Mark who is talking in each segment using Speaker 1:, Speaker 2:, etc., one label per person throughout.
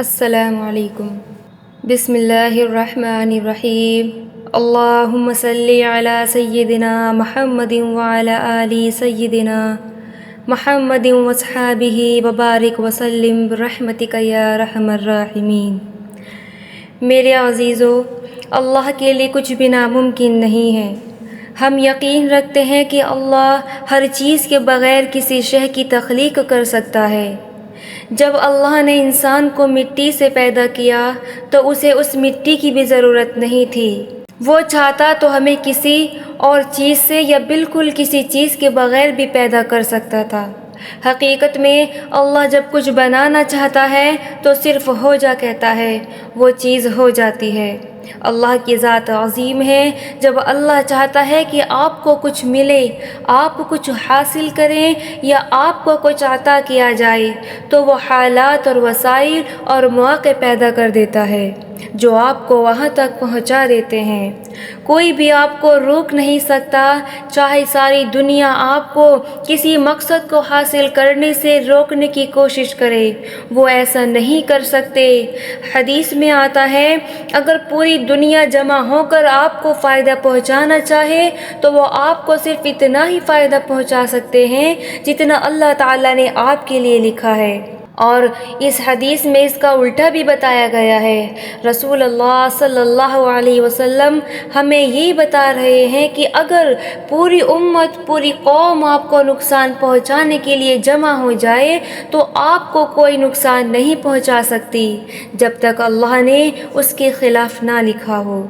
Speaker 1: السلام علیکم۔ بسم اللہ الرحمن الرحیم۔ اللہم صلی علی سیدنا محمد وعلی آل سیدنا محمد واصحابہ وبارک وسلم برحمتک یا ارحم الراحمین۔ میرے عزیزو، اللہ کے لیے کچھ بھی ناممکن نہیں ہے۔ ہم یقین رکھتے ہیں کہ اللہ ہر چیز کے بغیر کسی شے کی تخلیق کر سکتا ہے۔ جب اللہ نے انسان کو مٹی سے پیدا کیا تو اسے اس مٹی کی بھی ضرورت نہیں تھی۔ وہ چاہتا تو ہمیں کسی اور چیز سے یا بالکل کسی چیز کے بغیر بھی پیدا کر سکتا تھا۔ حقیقت میں اللہ جب کچھ بنانا چاہتا ہے تو صرف ہو جا کہتا ہے، وہ چیز ہو جاتی ہے۔ اللہ کی ذات عظیم ہے۔ جب اللہ چاہتا ہے کہ آپ کو کچھ ملے، آپ کچھ حاصل کریں یا آپ کو کچھ عطا کیا جائے تو وہ حالات اور وسائل اور مواقع پیدا کر دیتا ہے جو آپ کو وہاں تک پہنچا دیتے ہیں۔ کوئی بھی آپ کو روک نہیں سکتا، چاہے ساری دنیا آپ کو کسی مقصد کو حاصل کرنے سے روکنے کی کوشش کرے، وہ ایسا نہیں کر سکتے۔ حدیث میں آتا ہے، اگر پوری دنیا جمع ہو کر آپ کو فائدہ پہنچانا چاہے تو وہ آپ کو صرف اتنا ہی فائدہ پہنچا سکتے ہیں جتنا اللہ تعالیٰ نے آپ کے لیے لکھا ہے۔ اور اس حدیث میں اس کا الٹا بھی بتایا گیا ہے۔ رسول اللہ صلی اللہ علیہ وسلم ہمیں یہ بتا رہے ہیں کہ اگر پوری امت، پوری قوم آپ کو نقصان پہنچانے کے لیے جمع ہو جائے تو آپ کو کوئی نقصان نہیں پہنچا سکتی جب تک اللہ نے اس کے خلاف نہ لکھا ہو۔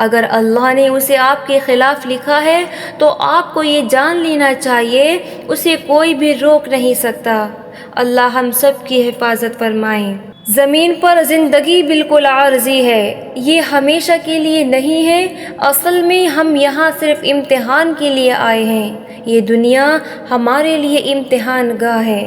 Speaker 1: اگر اللہ نے اسے آپ کے خلاف لکھا ہے تو آپ کو یہ جان لینا چاہیے، اسے کوئی بھی روک نہیں سکتا۔ اللہ ہم سب کی حفاظت فرمائیں۔ زمین پر زندگی بالکل عارضی ہے، یہ ہمیشہ کے لیے نہیں ہے۔ اصل میں ہم یہاں صرف امتحان کے لیے آئے ہیں۔ یہ دنیا ہمارے لیے امتحان گاہ ہے۔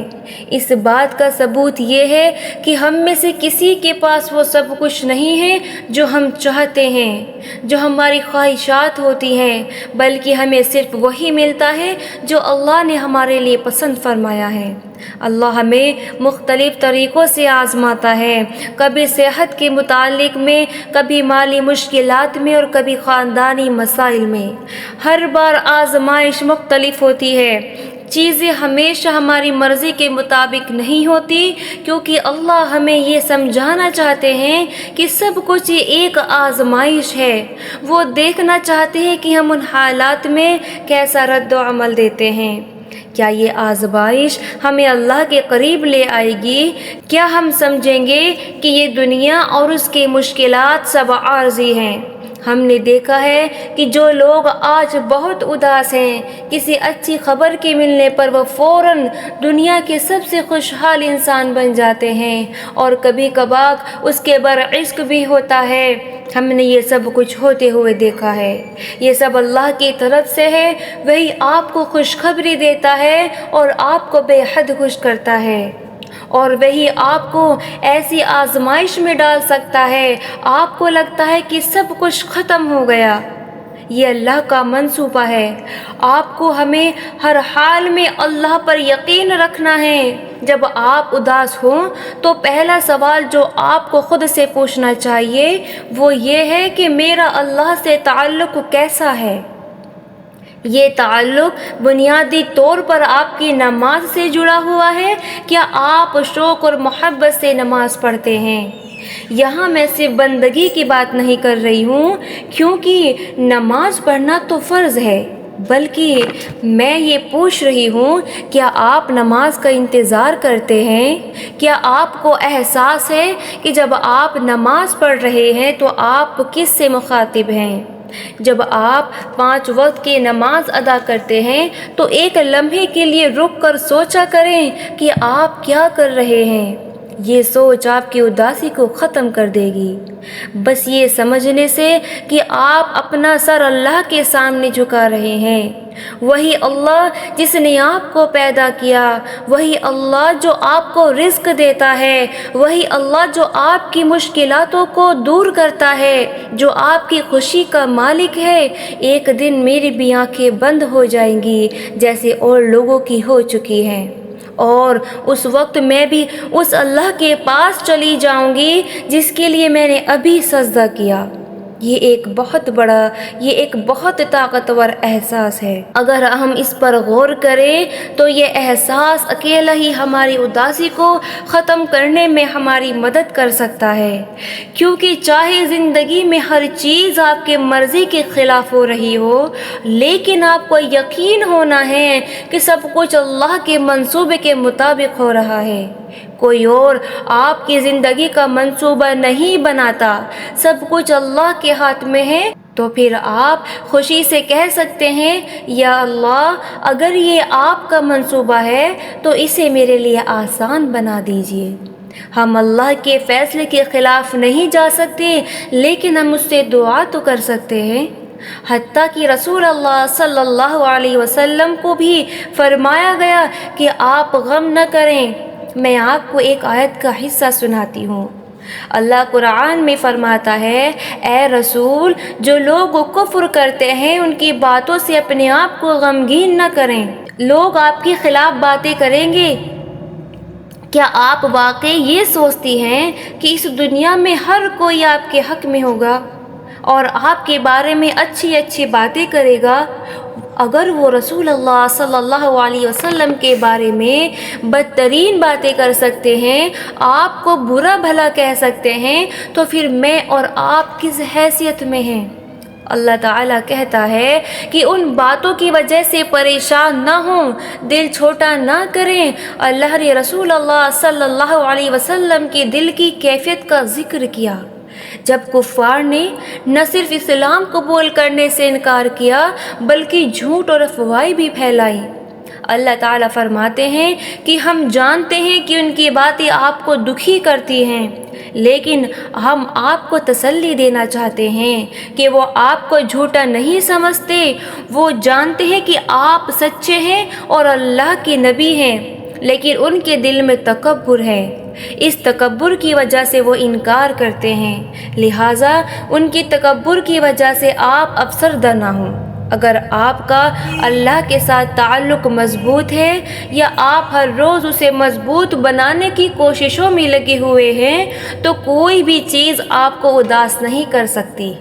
Speaker 1: اس بات کا ثبوت یہ ہے کہ ہم میں سے کسی کے پاس وہ سب کچھ نہیں ہے جو ہم چاہتے ہیں، جو ہماری خواہشات ہوتی ہیں، بلکہ ہمیں صرف وہی ملتا ہے جو اللہ نے ہمارے لیے پسند فرمایا ہے۔ اللہ ہمیں مختلف طریقوں سے آزماتا ہے، کبھی صحت کے متعلق میں، کبھی مالی مشکلات میں اور کبھی خاندانی مسائل میں۔ ہر بار آزمائش مختلف ہوتی ہے۔ چیزیں ہمیشہ ہماری مرضی کے مطابق نہیں ہوتی، کیونکہ اللہ ہمیں یہ سمجھانا چاہتے ہیں کہ سب کچھ ایک آزمائش ہے۔ وہ دیکھنا چاہتے ہیں کہ ہم ان حالات میں کیسا رد و عمل دیتے ہیں۔ کیا یہ آزمائش ہمیں اللہ کے قریب لے آئے گی؟ کیا ہم سمجھیں گے کہ یہ دنیا اور اس کی مشکلات سب عارضی ہیں؟ ہم نے دیکھا ہے کہ جو لوگ آج بہت اداس ہیں، کسی اچھی خبر کے ملنے پر وہ فوراً دنیا کے سب سے خوشحال انسان بن جاتے ہیں، اور کبھی کبھار اس کے برعکس بھی ہوتا ہے۔ ہم نے یہ سب کچھ ہوتے ہوئے دیکھا ہے۔ یہ سب اللہ کی طرف سے ہے، وہی آپ کو خوشخبری دیتا ہے اور آپ کو بے حد خوش کرتا ہے، اور وہی آپ کو ایسی آزمائش میں ڈال سکتا ہے آپ کو لگتا ہے کہ سب کچھ ختم ہو گیا۔ یہ اللہ کا منصوبہ ہے۔ آپ کو ہمیں ہر حال میں اللہ پر یقین رکھنا ہے۔ جب آپ اداس ہوں تو پہلا سوال جو آپ کو خود سے پوچھنا چاہیے وہ یہ ہے کہ میرا اللہ سے تعلق کیسا ہے؟ یہ تعلق بنیادی طور پر آپ کی نماز سے جڑا ہوا ہے۔ کیا آپ شوق اور محبت سے نماز پڑھتے ہیں؟ یہاں میں صرف بندگی کی بات نہیں کر رہی ہوں، کیونکہ نماز پڑھنا تو فرض ہے، بلکہ میں یہ پوچھ رہی ہوں، کیا آپ نماز کا انتظار کرتے ہیں؟ کیا آپ کو احساس ہے کہ جب آپ نماز پڑھ رہے ہیں تو آپ کس سے مخاطب ہیں؟ جب آپ 5 وقت کی نماز ادا کرتے ہیں تو ایک لمحے کے لیے رک کر سوچا کریں کہ آپ کیا کر رہے ہیں۔ یہ سوچ آپ کی اداسی کو ختم کر دے گی۔ بس یہ سمجھنے سے کہ آپ اپنا سر اللہ کے سامنے جھکا رہے ہیں۔ وہی اللہ جس نے آپ کو پیدا کیا، وہی اللہ جو آپ کو رزق دیتا ہے، وہی اللہ جو آپ کی مشکلاتوں کو دور کرتا ہے، جو آپ کی خوشی کا مالک ہے۔ ایک دن میری بھی آنکھیں بند ہو جائیں گی جیسے اور لوگوں کی ہو چکی ہیں، اور اس وقت میں بھی اس اللہ کے پاس چلی جاؤں گی جس کے لیے میں نے ابھی سجدہ کیا۔ یہ ایک بہت طاقتور احساس ہے۔ اگر ہم اس پر غور کریں تو یہ احساس اکیلا ہی ہماری اداسی کو ختم کرنے میں ہماری مدد کر سکتا ہے، کیونکہ چاہے زندگی میں ہر چیز آپ کے مرضی کے خلاف ہو رہی ہو، لیکن آپ کو یقین ہونا ہے کہ سب کچھ اللہ کے منصوبے کے مطابق ہو رہا ہے۔ کوئی اور آپ کی زندگی کا منصوبہ نہیں بناتا، سب کچھ اللہ کے ہاتھ میں ہے، تو پھر آپ خوشی سے کہہ سکتے ہیں، یا اللہ اگر یہ آپ کا منصوبہ ہے تو اسے میرے لیے آسان بنا دیجیے۔ ہم اللہ کے فیصلے کے خلاف نہیں جا سکتے، لیکن ہم اس سے دعا تو کر سکتے ہیں۔ حتیٰ کہ رسول اللہ صلی اللہ علیہ وسلم کو بھی فرمایا گیا کہ آپ غم نہ کریں۔ میں آپ کو ایک آیت کا حصہ سناتی ہوں۔ اللہ قرآن میں فرماتا ہے، اے رسول، جو لوگ کفر کرتے ہیں ان کی باتوں سے اپنے آپ کو غمگین نہ کریں۔ لوگ آپ کے خلاف باتیں کریں گے، کیا آپ واقعی یہ سوچتی ہیں کہ اس دنیا میں ہر کوئی آپ کے حق میں ہوگا اور آپ کے بارے میں اچھی اچھی باتیں کرے گا؟ اگر وہ رسول اللہ صلی اللہ علیہ وسلم کے بارے میں بدترین باتیں کر سکتے ہیں، آپ کو برا بھلا کہہ سکتے ہیں، تو پھر میں اور آپ کس حیثیت میں ہیں؟ اللہ تعالیٰ کہتا ہے کہ ان باتوں کی وجہ سے پریشان نہ ہوں، دل چھوٹا نہ کریں۔ اللہ نے رسول اللہ صلی اللہ علیہ وسلم کی دل کی کیفیت کا ذکر کیا جب کفار نے نہ صرف اسلام قبول کرنے سے انکار کیا بلکہ جھوٹ اور افواہیں بھی پھیلائی۔ اللہ تعالیٰ فرماتے ہیں کہ ہم جانتے ہیں کہ ان کی باتیں آپ کو دکھی کرتی ہیں، لیکن ہم آپ کو تسلی دینا چاہتے ہیں کہ وہ آپ کو جھوٹا نہیں سمجھتے۔ وہ جانتے ہیں کہ آپ سچے ہیں اور اللہ کے نبی ہیں، لیکن ان کے دل میں تکبر ہے۔ اس تکبر کی وجہ سے وہ انکار کرتے ہیں، لہٰذا ان کی تکبر کی وجہ سے آپ افسردہ نہ ہوں۔ اگر آپ کا اللہ کے ساتھ تعلق مضبوط ہے یا آپ ہر روز اسے مضبوط بنانے کی کوششوں میں لگے ہوئے ہیں، تو کوئی بھی چیز آپ کو اداس نہیں کر سکتی۔